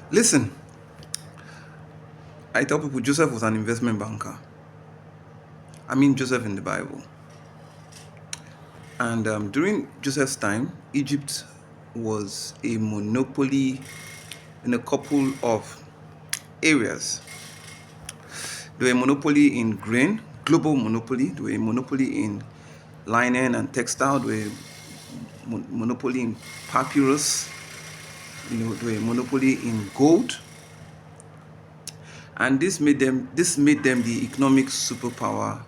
Listen, I tell people Joseph was an investment banker. I mean, Joseph in the Bible. And during Joseph's time, Egypt was a monopoly in a couple of areas. They were a monopoly in grain, global monopoly. They were a monopoly in linen and textile. They were a monopoly in papyrus. They were a monopoly in gold. And this made them the economic superpower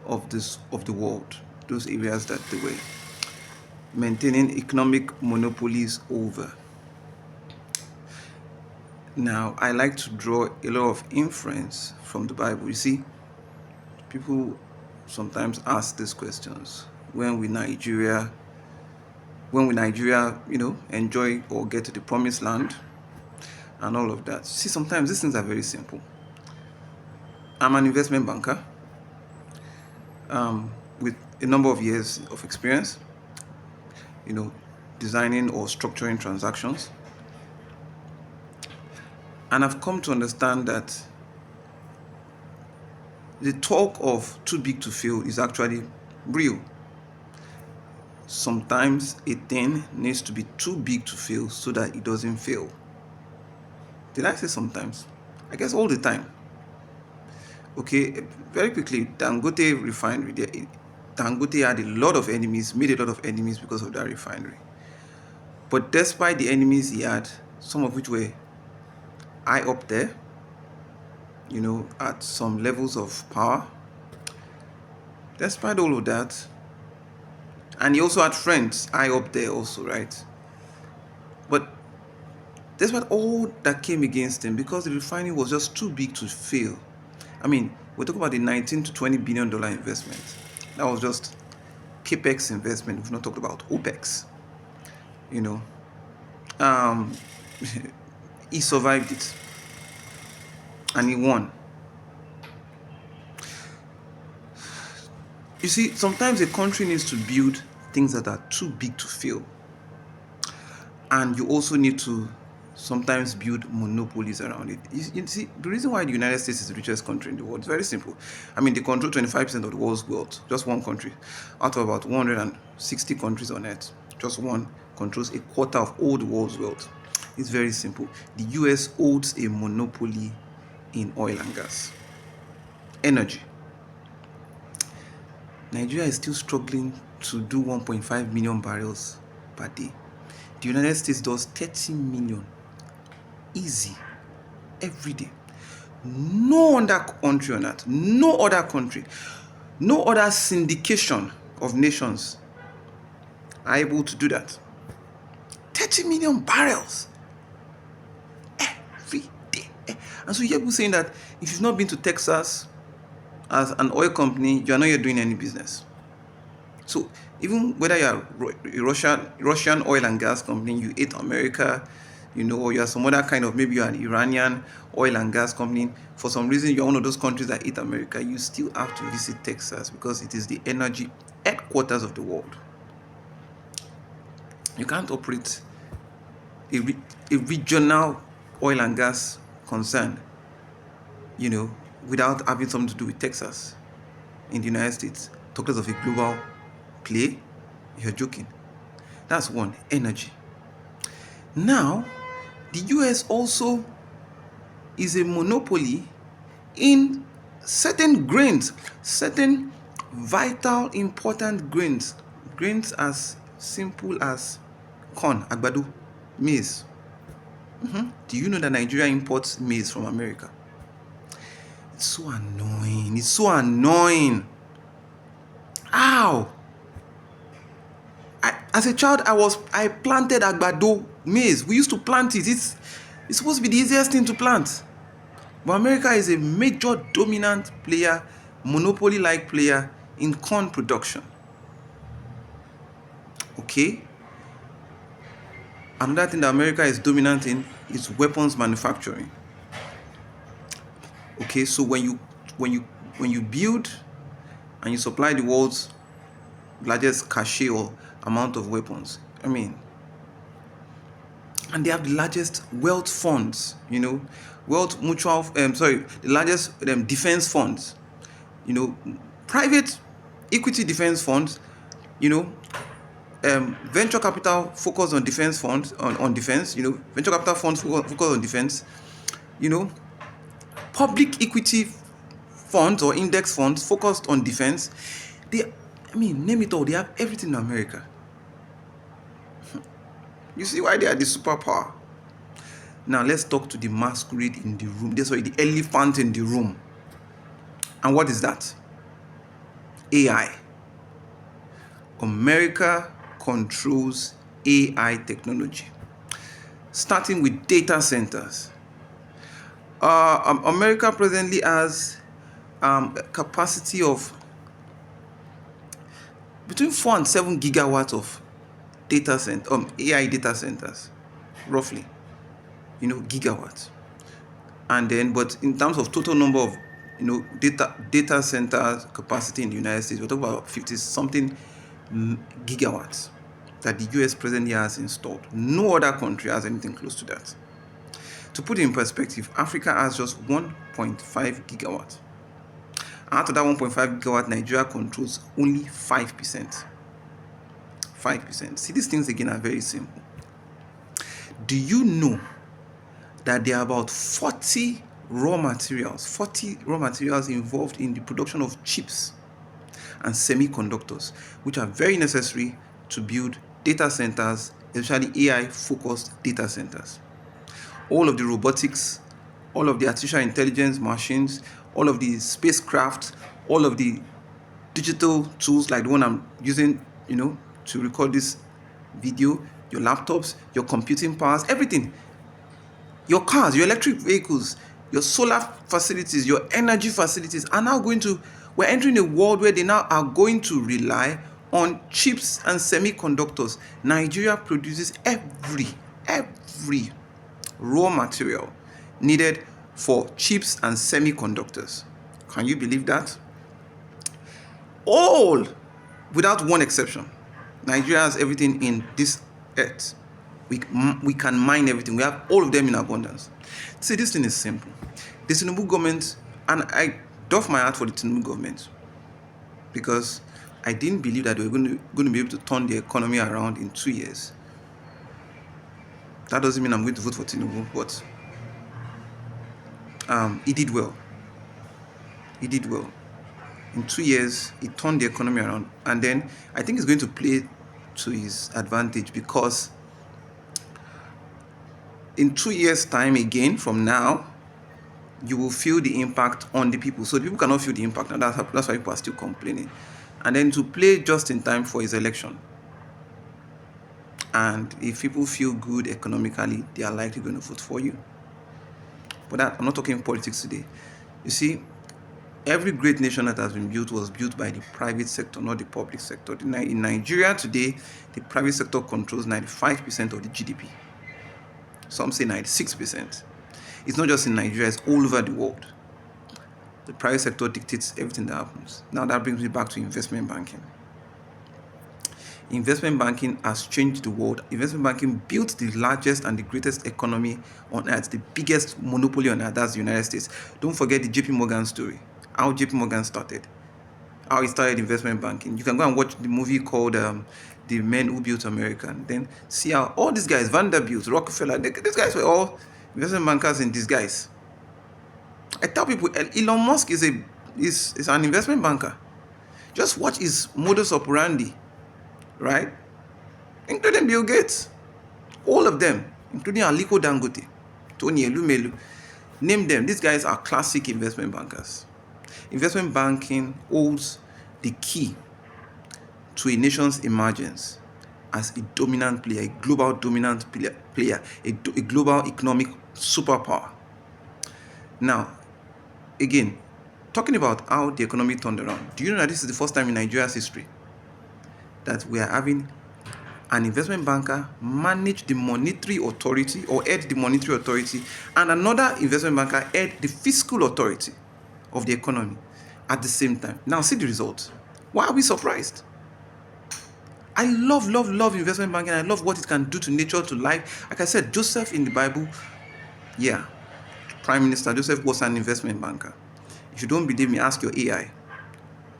of the world. Those areas that they were maintaining economic monopolies over. Now, I like to draw a lot of inference from the Bible. You see, people sometimes ask these questions. When will Nigeria, enjoy or get to the promised land and all of that? See, sometimes these things are very simple. I'm an investment banker with a number of years of experience, designing or structuring transactions. And I've come to understand that the talk of too big to fail is actually real. Sometimes a thing needs to be too big to fail so that it doesn't fail. Did I say sometimes? I guess all the time. Okay, very quickly, Dangote refinery. Dangote had a lot of enemies, made a lot of enemies because of that refinery. But despite the enemies he had, some of which were high up there, at some levels of power, despite all of that, and he also had friends high up there also, right? But despite all that came against him, because the refinery was just too big to fail. I mean, we're talking about the $19 to $20 billion investment. That was just capex investment. We've not talked about opex. Um, he survived it, and he won. You see, sometimes a country needs to build things that are too big to fail. And you also need to sometimes build monopolies around it. You see, the reason why the United States is the richest country in the world is very simple. I mean, they control 25% of the world's wealth, just one country. Out of about 160 countries on earth, just one controls a quarter of all the world's wealth. It's very simple. The US holds a monopoly in oil and gas, energy. Nigeria is still struggling to do 1.5 million barrels per day. The United States does 30 million easy every day. No other country on earth, no other country, no other syndication of nations are able to do that. 30 million barrels every day. And so you hear people saying that if you've not been to Texas as an oil company, you are not yet doing any business. So even whether you are a Russian oil and gas company, you hate America, or you are some other kind of, maybe you are an Iranian oil and gas company, for some reason you are one of those countries that hate America, you still have to visit Texas because it is the energy headquarters of the world. You can't operate a regional oil and gas concern, without having something to do with Texas in the United States. Talk less of a global play, you're joking. That's one, energy. Now, the US also is a monopoly in certain grains, certain vital, important grains as simple as corn, agbado, maize. Do you know that Nigeria imports maize from America? It's so annoying. How? As a child, I planted agbado, maize. We used to plant it. It's supposed to be the easiest thing to plant. But America is a major dominant player, monopoly-like player in corn production. Okay? Another thing that America is dominant in is weapons manufacturing. Okay, so when you build and you supply the world's largest cache or amount of weapons, I mean, and they have the largest wealth funds, wealth mutual, the largest defense funds, private equity defense funds, you know, venture capital focus on defense funds, on defense, venture capital funds focus on defense, public equity funds or index funds focused on defense. Name it all, they have everything in America. You see why they are the superpower. Now let's talk to the masquerade in the room. That's why the elephant in the room. And what is that? AI. America controls AI technology, starting with data centers. America presently has a capacity of between 4 and 7 gigawatts of AI data centers, roughly, gigawatts. And then, but in terms of total number of, data centers capacity in the United States, we're talking about 50 something gigawatts that the US presently has installed. No other country has anything close to that. To put it in perspective, Africa has just 1.5 gigawatts. Out of that 1.5 gigawatt, Nigeria controls only 5%. 5%. See, these things again are very simple. Do you know that there are about 40 raw materials involved in the production of chips and semiconductors, which are very necessary to build data centers, especially AI-focused data centers? All of the robotics, all of the artificial intelligence machines, all of the spacecraft, all of the digital tools like the one I'm using, to record this video, your laptops, your computing powers, everything, your cars, your electric vehicles, your solar facilities, your energy facilities are now we're entering a world where they now are going to rely on chips and semiconductors. Nigeria produces every raw material needed for chips and semiconductors. Can you believe that? All, without one exception, Nigeria has everything in this earth. We can mine everything. We have all of them in abundance. See, this thing is simple. The Tinubu government, and I doff my hat for the Tinubu government, because I didn't believe that they were going to be able to turn the economy around in 2 years. That doesn't mean I'm going to vote for Tinubu, but he did well. He did well. In 2 years, he turned the economy around. And then I think it's going to play to his advantage, because in 2 years' time, again, from now, you will feel the impact on the people. So the people cannot feel the impact, and that's why people are still complaining. And then to play just in time for his election. And if people feel good economically, they are likely going to vote for you. But I'm not talking politics today. You see, every great nation that has been built was built by the private sector, not the public sector. In Nigeria today, the private sector controls 95% of the GDP. Some say 96%. It's not just in Nigeria, it's all over the world. The private sector dictates everything that happens. Now that brings me back to investment banking. Investment banking has changed the world. Investment banking built the largest and the greatest economy on earth, the biggest monopoly on earth, that's the United States. Don't forget the JP Morgan story, how JP Morgan started, how he started investment banking. You can go and watch the movie called The Men Who Built America, and then see how all these guys, Vanderbilt, Rockefeller, these guys were all investment bankers in disguise. I tell people, Elon Musk is an investment banker. Just watch his modus operandi, right? Including Bill Gates. All of them, including Aliko Dangote, Tony Elumelu. Name them. These guys are classic investment bankers. Investment banking holds the key to a nation's emergence as a dominant player, a global dominant player, a global economic superpower. Now, again, talking about how the economy turned around, do you know that this is the first time in Nigeria's history that we are having an investment banker manage the monetary authority or head the monetary authority, and another investment banker head the fiscal authority of the economy at the same time? Now see the results. Why are we surprised? I love investment banking. I love what it can do to nature, to life. Like I said, Joseph in the Bible, yeah, Prime Minister Joseph was an investment banker. If you don't believe me, ask your AI.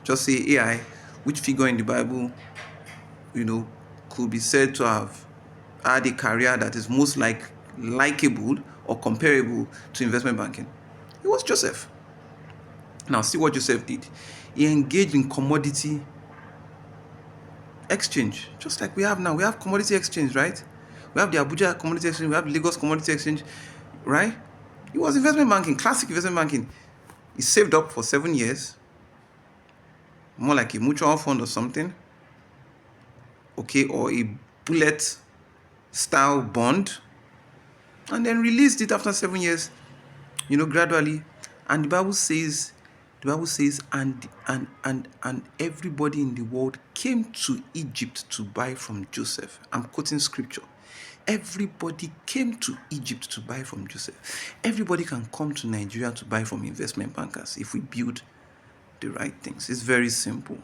Just say, AI, which figure in the Bible, could be said to have had a career that is most likable or comparable to investment banking? It was Joseph. Now, see what Joseph did. He engaged in commodity exchange, just like we have now. We have commodity exchange, right? We have the Abuja commodity exchange, we have the Lagos commodity exchange, right? It was investment banking, classic investment banking. He saved up for 7 years, more like a mutual fund or something, okay, or a bullet style bond, and then released it after 7 years, gradually. And the Bible says, and everybody in the world came to Egypt to buy from Joseph. I'm quoting scripture. Everybody came to Egypt to buy from Joseph. Everybody can come to Nigeria to buy from investment bankers if we build the right things. It's very simple.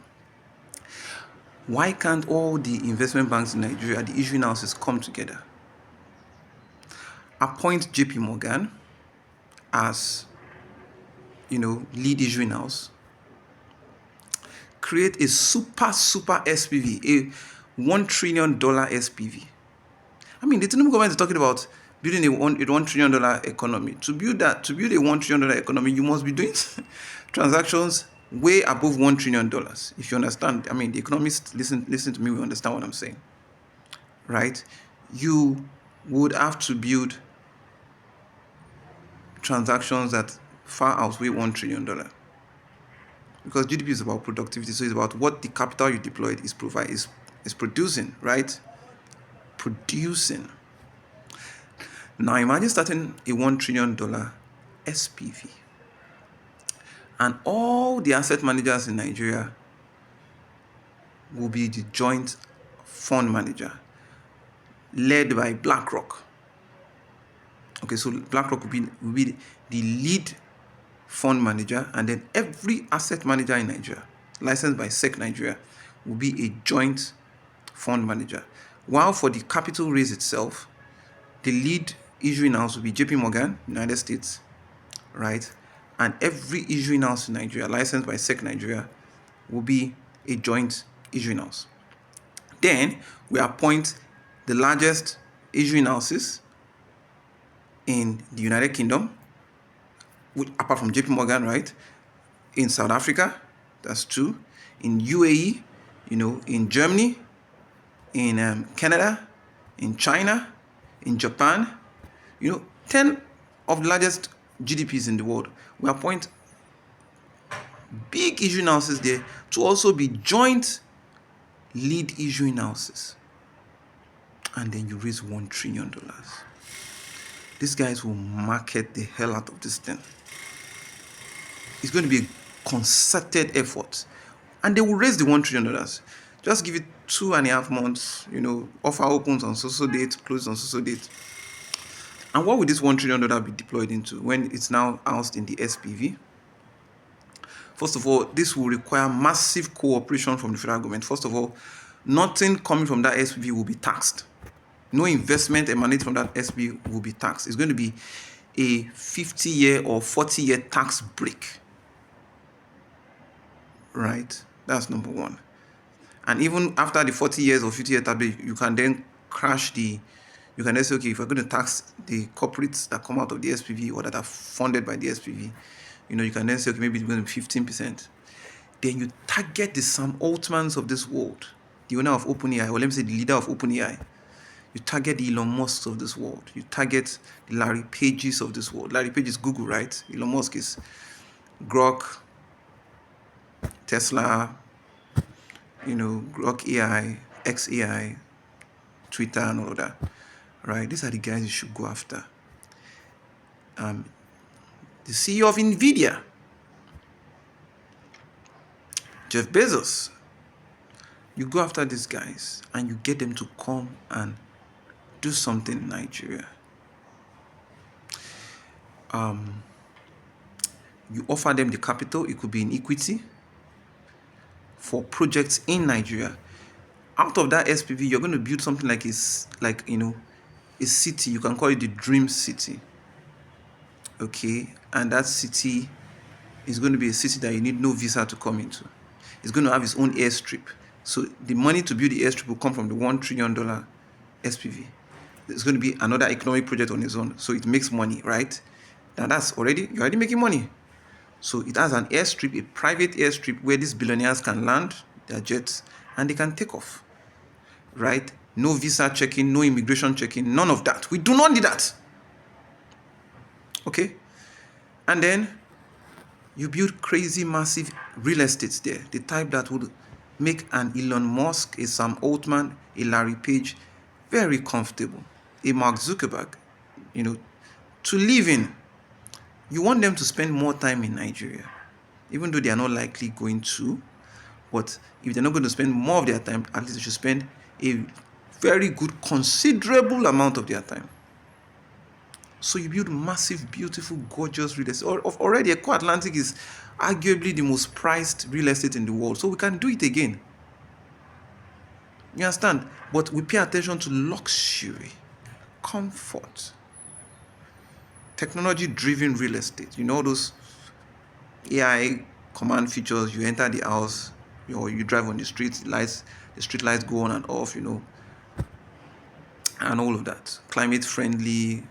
Why can't all the investment banks in Nigeria, the issuing houses, come together? Appoint JP Morgan as, lead issuing house. Create a super SPV, a $1 trillion SPV. I mean, the Tinubu government is talking about building a $1 trillion economy. To build a $1 trillion economy, you must be doing transactions way above $1 trillion. If you understand, I mean, the economists listen to me, we understand what I'm saying, right? You would have to build transactions that far outweigh $1 trillion. Because GDP is about productivity, so it's about what the capital you deployed is producing, right? Producing. Now imagine starting a $1 trillion SPV, and all the asset managers in Nigeria will be the joint fund manager, led by BlackRock. Okay, so BlackRock will be the lead fund manager, and then every asset manager in Nigeria, licensed by SEC Nigeria, will be a joint fund manager. While for the capital raise itself, the lead issuing house will be JP Morgan, United States, right? And every issuing house in Nigeria, licensed by SEC Nigeria, will be a joint issuing house. Then we appoint the largest issuing houses in the United Kingdom, which, apart from JP Morgan, right? In South Africa, that's 2. In UAE, in Germany, in Canada, in China, in Japan, 10 of the largest GDPs in the world. We appoint big issuing houses there to also be joint lead issuing houses. And then you raise $1 trillion. These guys will market the hell out of this thing. It's going to be a concerted effort. And they will raise the $1 trillion. Just give it 2.5 months, offer opens on so date, closes on so date. And what will this $1 trillion be deployed into when it's now housed in the SPV? First of all, this will require massive cooperation from the federal government. First of all, nothing coming from that SPV will be taxed. No investment emanating from that SPV will be taxed. It's going to be a 50-year or 40-year tax break. Right? That's number one. And even after the 40 years or 50-year tax break, you can then you can then say, okay, if we're going to tax the corporates that come out of the SPV or that are funded by the SPV, you can then say, okay, maybe it's going to be 15%. Then you target the Sam Altmans of this world, the owner of OpenAI, or let me say the leader of OpenAI. You target the Elon Musks of this world. You target the Larry Pages of this world. Larry Page is Google, right? Elon Musk is Grok, Tesla, Grok AI, XAI, Twitter, and all of that. Right? These are the guys you should go after. The CEO of NVIDIA, Jeff Bezos. You go after these guys and you get them to come and do something in Nigeria. You offer them the capital. It could be in equity for projects in Nigeria. Out of that SPV, you're going to build something like a city. You can call it the dream city. Okay, and that city is going to be a city that you need no visa to come into. It's going to have its own airstrip. So the money to build the airstrip will come from the $1 trillion SPV. It's going to be another economic project on its own. So it makes money, right? Now you're already making money. So it has an airstrip, a private airstrip where these billionaires can land their jets and they can take off, right? No visa checking, no immigration checking, none of that. We do not need that. Okay? And then you build crazy, massive real estates there, the type that would make an Elon Musk, a Sam Altman, a Larry Page very comfortable, a Mark Zuckerberg, to live in. You want them to spend more time in Nigeria, even though they are not likely going to. But if they're not going to spend more of their time, at least they should spend a very good, considerable amount of their time. So you build massive, beautiful, gorgeous real estate. Already, Eco Atlantic is arguably the most priced real estate in the world. So we can do it again. You understand? But we pay attention to luxury, comfort, technology-driven real estate. Those AI command features. You enter the house, or you drive on the street, the street lights go on and off, and all of that. Climate friendly.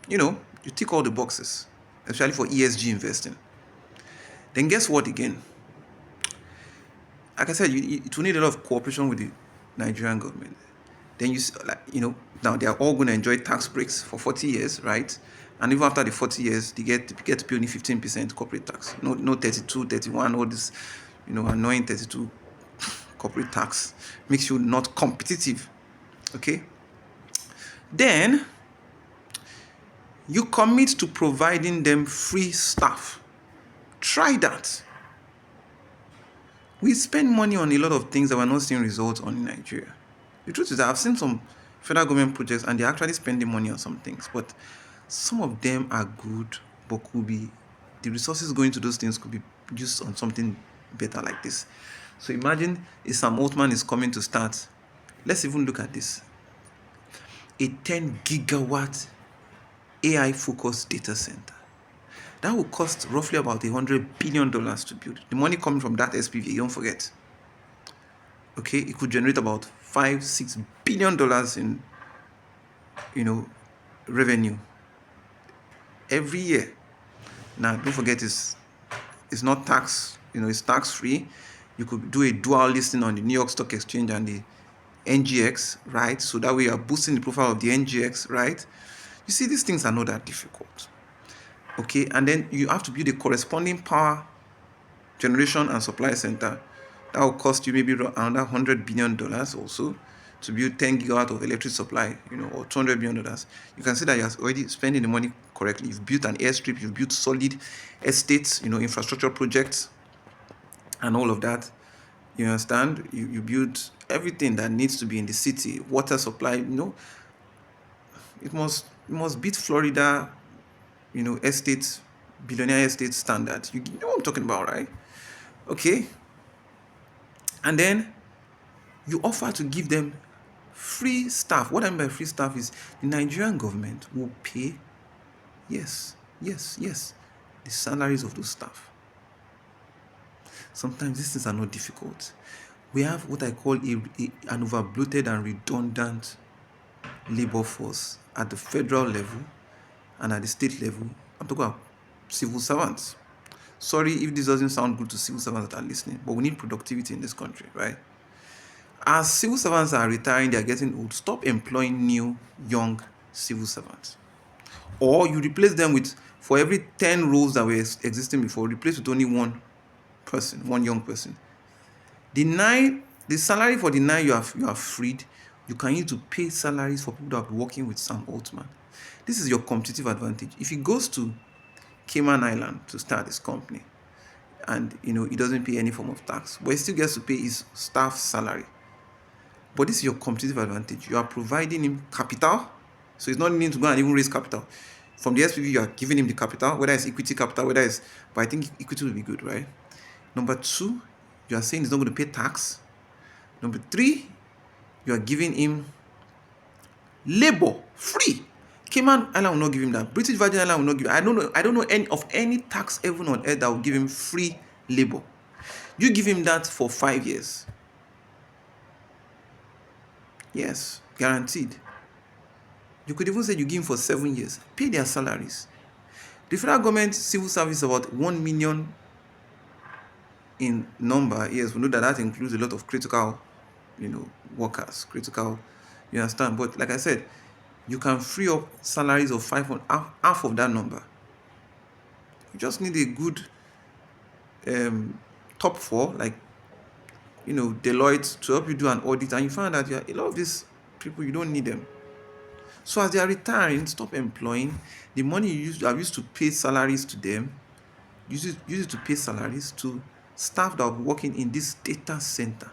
You tick all the boxes, especially for ESG investing. Then guess what again? Like I said, it will need a lot of cooperation with the Nigerian government. Then now they are all going to enjoy tax breaks for 40 years, right? And even after the 40 years, they get to pay only 15% corporate tax. No 32, 31, all this, annoying 32 corporate tax makes you not competitive. Okay? Then you commit to providing them free stuff. Try that. We spend money on a lot of things that we're not seeing results on in Nigeria. The truth is that I've seen some federal government projects and they're actually spending money on some things, but some of them are good, but the resources going to those things could be used on something better like this. So imagine if Sam Altman is coming to start. Let's even look at this. A 10 gigawatt AI focused data center. That will cost roughly about $100 billion to build. The money coming from that SPV, don't forget. Okay, it could generate about $5-6 billion in, revenue every year. Now, don't forget, it's not tax. It's tax free. You could do a dual listing on the New York Stock Exchange and the NGX, right? So that way you are boosting the profile of the NGX, right? You see, these things are not that difficult. Okay, and then you have to build a corresponding power generation and supply center. That will cost you maybe around $100 billion also to build 10 gigawatt of electric supply, or $200 billion. You can see that you're already spending the money correctly. You've built an airstrip, you've built solid estates, infrastructure projects, and all of that. You understand? You build everything that needs to be in the city, water supply. It must beat Florida, estate, billionaire estate standards. You know what I'm talking about, right? Okay. And then you offer to give them free staff. What I mean by free staff is the Nigerian government will pay, yes, the salaries of those staff. Sometimes these things are not difficult. We have what I call an overbloated and redundant labor force at the federal level and at the state level. I'm talking about civil servants. Sorry if this doesn't sound good to civil servants that are listening, but we need productivity in this country, right? As civil servants are retiring, they are getting old. Stop employing new, young civil servants. Or you replace them with, for every 10 roles that were existing before, replace with only one person, one young person. The salary for the 9 you have freed, you can use to pay salaries for people that are working with Sam Altman. This is your competitive advantage. If he goes to Cayman Island to start his company and he doesn't pay any form of tax, but he still gets to pay his staff salary. But this is your competitive advantage. You are providing him capital, so he's not needing to go and even raise capital. From the SPV, you are giving him the capital, whether it's equity capital, but I think equity will be good, right? Number 2, you are saying he's not going to pay tax. Number three, you are giving him labor free. Cayman Island will not give him that. British Virgin Island will not give. I don't know any tax heaven on earth that will give him free labor. You give him that for 5 years. Yes, guaranteed. You could even say you give him for 7 years. Pay their salaries. The federal government civil service about 1 million in number. Yes, we know that includes a lot of critical, workers. Critical, you understand? But like I said, you can free up salaries of 500, half of that number. You just need a good top four, like Deloitte, to help you do an audit, and you find that a lot of these people, you don't need them. So as they are retiring, stop employing. The money you have used to pay salaries to them, use it to pay salaries to staff that are working in this data center.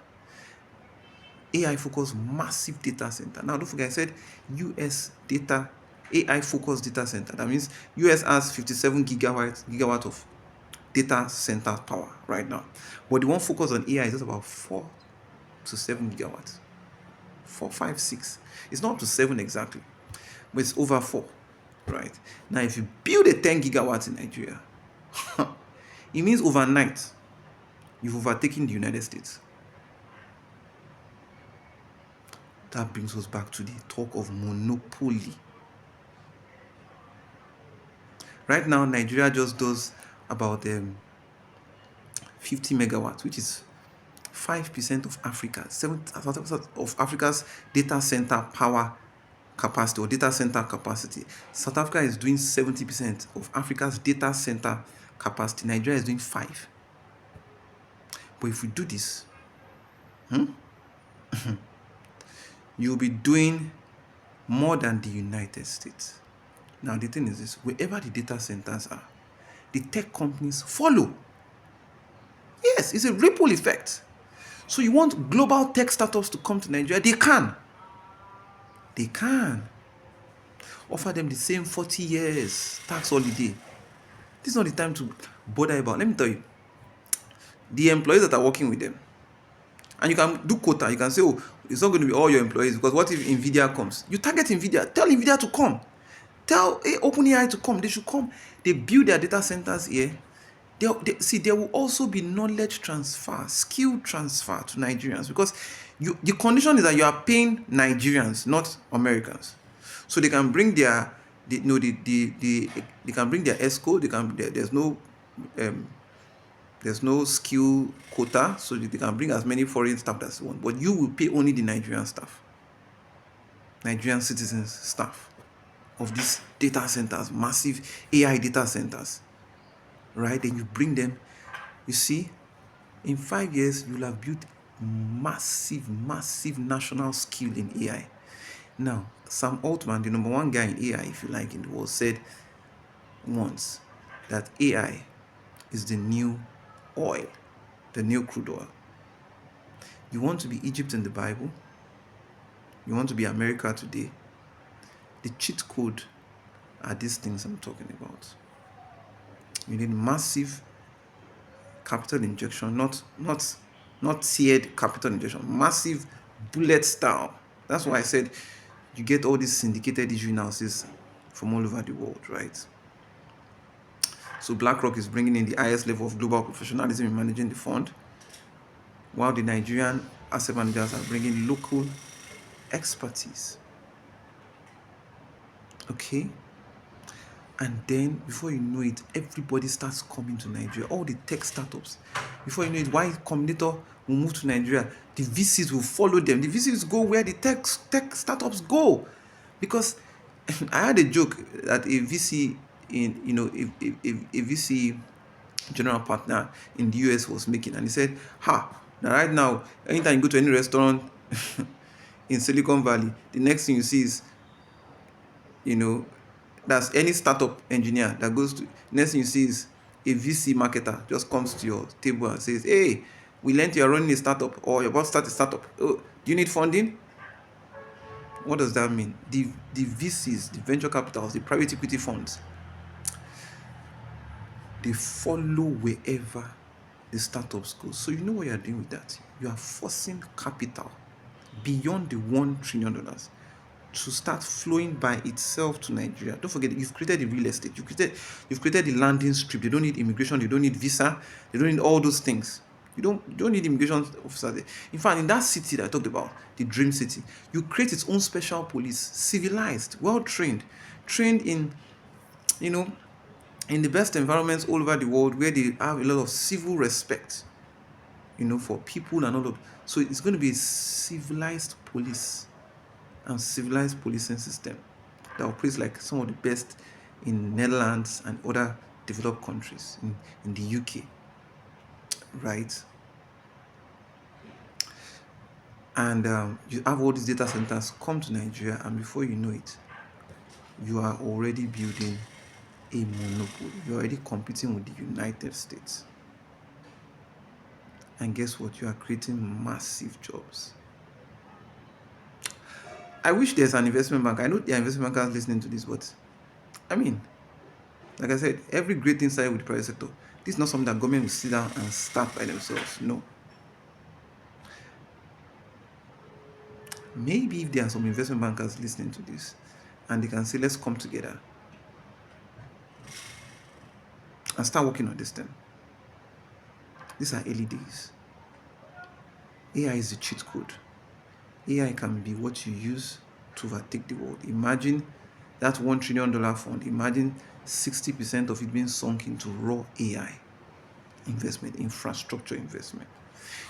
AI focused massive data center. Now don't forget, I said US data, AI focused data center. That means US has 57 gigawatt of data center power right now. But the one focused on AI is just about 4 to 7 gigawatts. 4, 5, 6. It's not up to 7 exactly, but it's over 4. Right? Now, if you build a 10 gigawatts in Nigeria, it means overnight you've overtaken the United States. That brings us back to the talk of monopoly. Right now, Nigeria just does about 50 megawatts, which is 5% of Africa, 7% of Africa's data center power capacity or data center capacity. South Africa is doing 70% of Africa's data center capacity. Nigeria is doing 5%. But if we do this, you'll be doing more than the United States. Now, the thing is this: wherever the data centers are, the tech companies follow. Yes, it's a ripple effect. So you want global tech startups to come to Nigeria? They can. They can. Offer them the same 40 years tax holiday. This is not the time to bother about. Let me tell you, the employees that are working with them, and you can do quota. You can say, oh, it's not going to be all your employees, because what if NVIDIA comes? You target NVIDIA. Tell NVIDIA to come. Tell OpenAI to come. They should come. They build their data centers here. There will also be knowledge transfer, skill transfer to Nigerians, because the condition is that you are paying Nigerians, not Americans. So they can bring their, they can bring their ESCO. There's no skill quota, so they can bring as many foreign staff as they want. But you will pay only the Nigerian staff, Nigerian citizens staff of these data centers, massive AI data centers. Right? Then you bring them. You see, in 5 years, you'll have built massive national skill in AI. Now, Sam Altman, the number one guy in AI, if you like, in the world, said once that AI is the new oil, the new crude oil. You want to be Egypt in the Bible? You want to be America today? The cheat code are these things I'm talking about. You need massive capital injection, not tiered capital injection, massive bullet style. That's why I said you get all these syndicated issue analysis from all over the world, right? So BlackRock is bringing in the highest level of global professionalism in managing the fund, while the Nigerian asset managers are bringing local expertise. Okay? And then, before you know it, everybody starts coming to Nigeria. All the tech startups. Before you know it, Y Combinator will move to Nigeria. The VCs will follow them. The VCs go where the tech startups go. Because I had a joke that a VC a VC general partner in the US was making, and he said, now right now, anytime you go to any restaurant in Silicon Valley, the next thing you see is, that's any startup engineer that goes to, next thing you see is a VC marketer just comes to your table and says, hey, we learned you're running a startup, or you're about to start a startup. Oh, do you need funding? What does that mean? The VCs, the venture capitals, the private equity funds, they follow wherever the startup schools. So you know what you are doing with that? You are forcing capital beyond the $1 trillion to start flowing by itself to Nigeria. Don't forget, you've created the real estate, you've created the landing strip. They don't need immigration, they don't need visa, they don't need all those things. You don't need immigration officer there. In fact, in that city that I talked about, the dream city, you create its own special police, civilized, well trained, trained in, you know, in the best environments all over the world, where they have a lot of civil respect, for people and all of. So it's going to be a civilized police and civilized policing system that operates like some of the best in Netherlands and other developed countries in the UK, right? And you have all these data centers come to Nigeria, and before you know it, you are already building a monopoly. You're already competing with the United States. And guess what? You are creating massive jobs. I wish there's an investment bank. I know there are investment bankers listening to this, but I mean, like I said, every great thing started with the private sector. This is not something that government will sit down and start by themselves. No. Maybe if there are some investment bankers listening to this, and they can say, let's come together and start working on this thing. These are early days. AI is the cheat code. AI can be what you use to overtake the world. Imagine that $1 trillion fund. Imagine 60% of it being sunk into raw AI investment, infrastructure investment.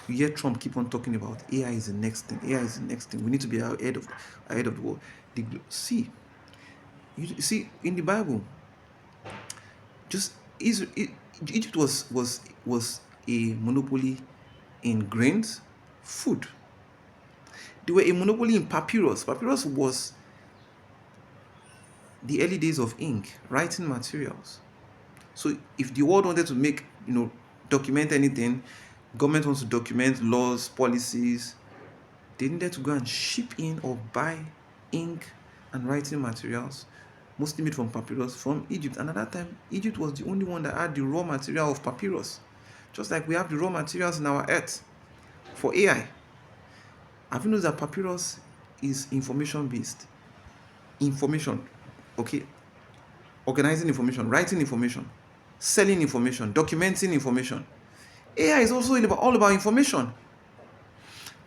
You hear Trump keep on talking about AI is the next thing. AI is the next thing. We need to be ahead of the world. See in the Bible, just Egypt was a monopoly in grains, food. They were a monopoly in papyrus. Papyrus was the early days of ink, writing materials. So if the world wanted to document anything, government wants to document laws, policies, they needed to go and ship in or buy ink and writing materials, mostly made from papyrus, from Egypt. And at that time, Egypt was the only one that had the raw material of papyrus. Just like we have the raw materials in our earth for AI. Have you noticed that papyrus is information-based? Information, okay? Organizing information, writing information, selling information, documenting information. AI is also all about information.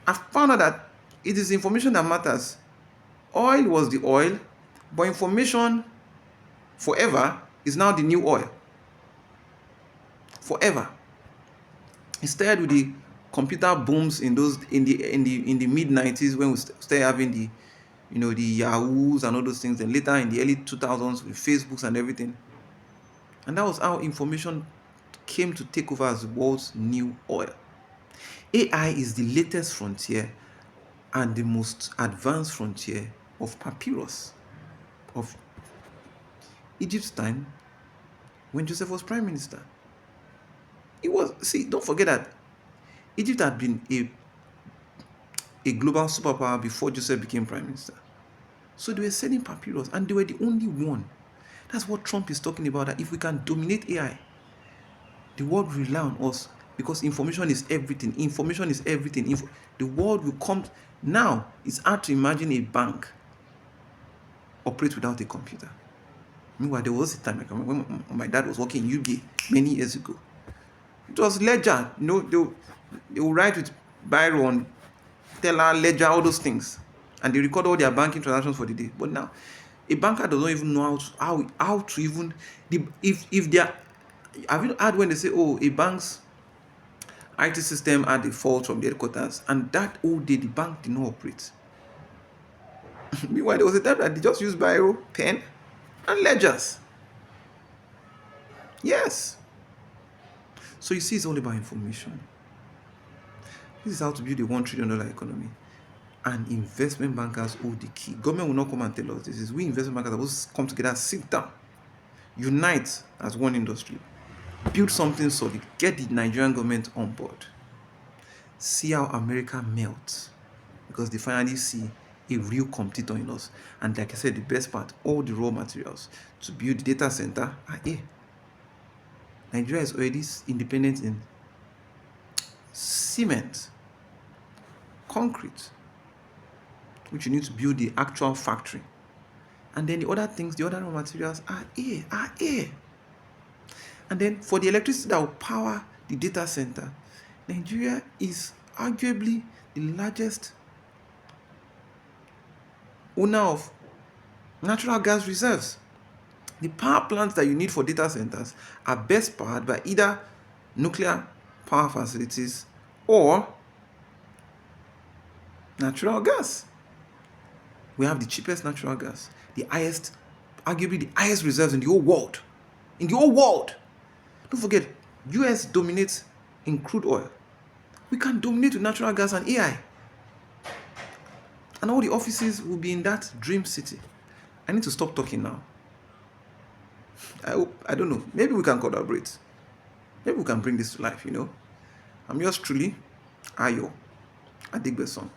I found out that it is information that matters. Oil was the oil, but information forever is now the new oil. Forever. It started with the computer booms in the mid-90s, when we started having the Yahoos and all those things, and later in the early 2000s with Facebooks and everything. And that was how information came to take over as the world's new oil. AI is the latest frontier and the most advanced frontier of papyrus of Egypt's time, when Joseph was prime minister. Don't forget that Egypt had been a global superpower before Joseph became prime minister. So they were selling papyrus, and they were the only one. That's what Trump is talking about, that if we can dominate AI, the world will rely on us, because information is everything. Information is everything. The world will come. Now, it's hard to imagine a bank operate without a computer. Meanwhile, there was a time, like when my dad was working in UBA many years ago. It was ledger. They will write with biro on teller, ledger, all those things, and they record all their banking transactions for the day. But now, a banker does not even know how to even if they are. Have you heard when they say, "Oh, a bank's IT system had a fault from the headquarters," and that whole day the bank did not operate? Meanwhile, there was a time that they just used biro, pen, and ledgers. Yes. So you see, it's all about information. This is how to build a $1 trillion economy. And investment bankers hold the key. Government will not come and tell us this. Is we investment bankers are supposed to come together, sit down, unite as one industry, build something solid, get the Nigerian government on board. See how America melts, because they finally see a real competitor in us. And like I said, the best part, all the raw materials to build the data center are here. Nigeria is already independent in cement, concrete, which you need to build the actual factory. And then the other things, the other raw materials are air. And then for the electricity that will power the data center, Nigeria is arguably the largest owner of natural gas reserves. The power plants that you need for data centers are best powered by either nuclear power facilities or natural gas. We have the cheapest natural gas, the highest, arguably the highest reserves in the whole world. In the whole world. Don't forget, US dominates in crude oil. We can dominate with natural gas and AI. And all the offices will be in that dream city. I need to stop talking now. I don't know. Maybe we can collaborate. Maybe we can bring this to life, I'm yours truly, Ayo Adegbesan.